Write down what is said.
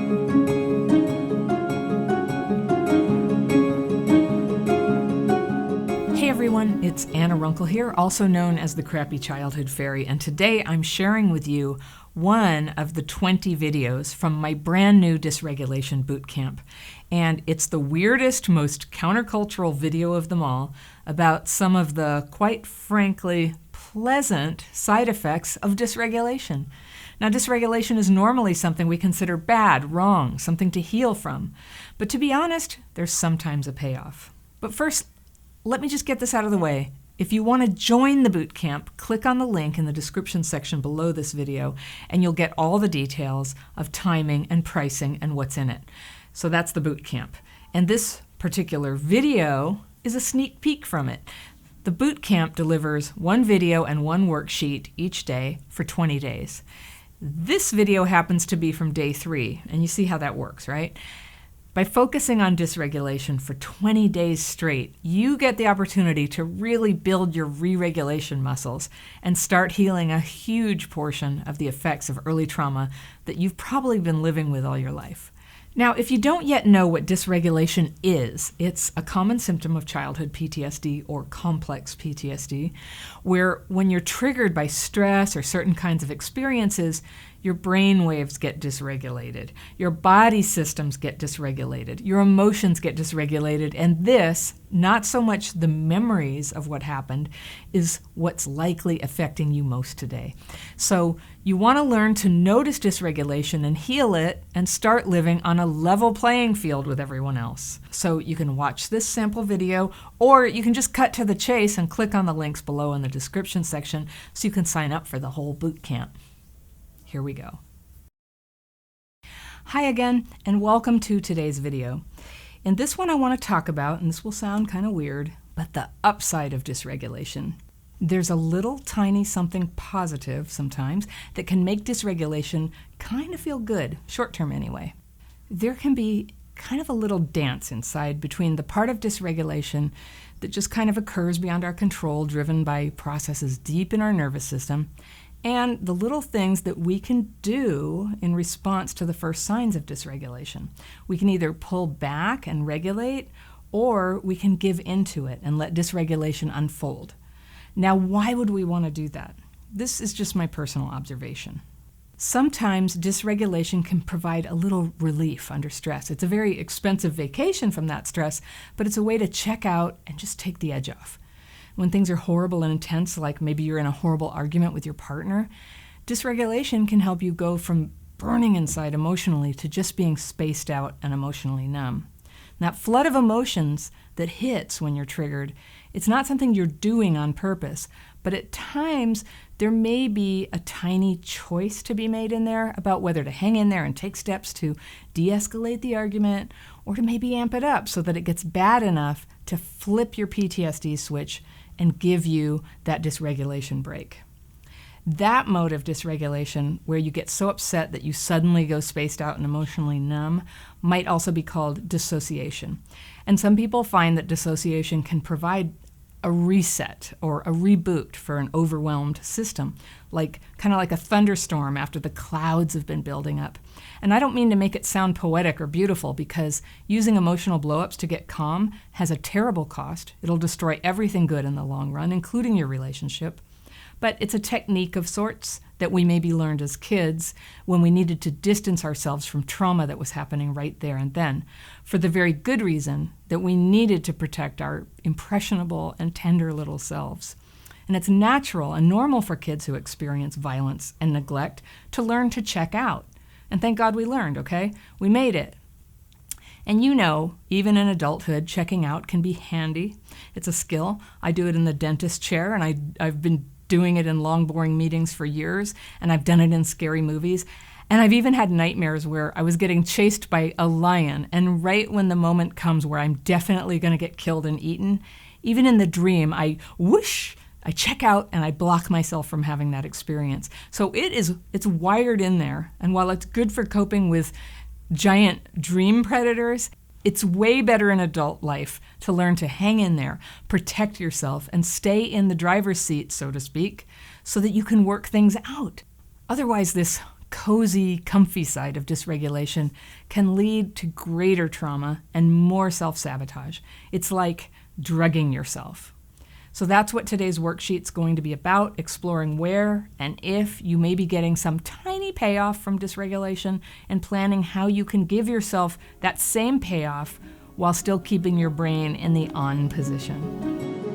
Hey everyone, it's Anna Runkle here, also known as the Crappy Childhood Fairy, and today I'm sharing with you one of the 20 videos from my brand new Dysregulation Bootcamp. And it's the weirdest, most countercultural video of them all about some of the, quite frankly, pleasant side effects of dysregulation. Now, dysregulation is normally something we consider bad, wrong, something to heal from. But to be honest, there's sometimes a payoff. But first, let me just get this out of the way. If you want to join the bootcamp, click on the link in the description section below this video, and you'll get all the details of timing and pricing and what's in it. So that's the bootcamp. And this particular video is a sneak peek from it. The bootcamp delivers one video and one worksheet each day for 20 days. This video happens to be from day 3, and you see how that works, right? By focusing on dysregulation for 20 days straight, you get the opportunity to really build your re-regulation muscles and start healing a huge portion of the effects of early trauma that you've probably been living with all your life. Now, if you don't yet know what dysregulation is, it's a common symptom of childhood PTSD or complex PTSD, where when you're triggered by stress or certain kinds of experiences, your brain waves get dysregulated, your body systems get dysregulated, your emotions get dysregulated, and this, not so much the memories of what happened, is what's likely affecting you most today. So you want to learn to notice dysregulation and heal it and start living on a level playing field with everyone else. So you can watch this sample video, or you can just cut to the chase and click on the links below in the description section so you can sign up for the whole boot camp. Here we go. Hi again, and welcome to today's video. In this one I want to talk about, and this will sound kind of weird, but the upside of dysregulation. There's a little tiny something positive sometimes that can make dysregulation kind of feel good, short term anyway. There can be kind of a little dance inside between the part of dysregulation that just kind of occurs beyond our control, driven by processes deep in our nervous system, and the little things that we can do in response to the first signs of dysregulation. We can either pull back and regulate, or we can give into it and let dysregulation unfold. Now, why would we want to do that? This is just my personal observation. Sometimes dysregulation can provide a little relief under stress. It's a very expensive vacation from that stress, but it's a way to check out and just take the edge off. When things are horrible and intense, like maybe you're in a horrible argument with your partner, dysregulation can help you go from burning inside emotionally to just being spaced out and emotionally numb. And that flood of emotions that hits when you're triggered, it's not something you're doing on purpose, but at times there may be a tiny choice to be made in there about whether to hang in there and take steps to de-escalate the argument or to maybe amp it up so that it gets bad enough to flip your PTSD switch and give you that dysregulation break. That mode of dysregulation, where you get so upset that you suddenly go spaced out and emotionally numb, might also be called dissociation. And some people find that dissociation can provide a reset or a reboot for an overwhelmed system, kind of like a thunderstorm after the clouds have been building up. And I don't mean to make it sound poetic or beautiful, because using emotional blow-ups to get calm has a terrible cost. It'll destroy everything good in the long run, including your relationship. But it's a technique of sorts that we maybe learned as kids when we needed to distance ourselves from trauma that was happening right there and then, for the very good reason that we needed to protect our impressionable and tender little selves. And it's natural and normal for kids who experience violence and neglect to learn to check out. And thank God we learned, okay? We made it. And you know, even in adulthood, checking out can be handy. It's a skill. I do it in the dentist chair, and I've been doing it in long, boring meetings for years, and I've done it in scary movies. And I've even had nightmares where I was getting chased by a lion, and right when the moment comes where I'm definitely going to get killed and eaten, even in the dream, I check out and I block myself from having that experience. So it's wired in there, and while it's good for coping with giant dream predators, it's way better in adult life to learn to hang in there, protect yourself, and stay in the driver's seat, so to speak, so that you can work things out. Otherwise, this cozy, comfy side of dysregulation can lead to greater trauma and more self-sabotage. It's like drugging yourself. So that's what today's worksheet's going to be about, exploring where and if you may be getting some tiny payoff from dysregulation and planning how you can give yourself that same payoff while still keeping your brain in the on position.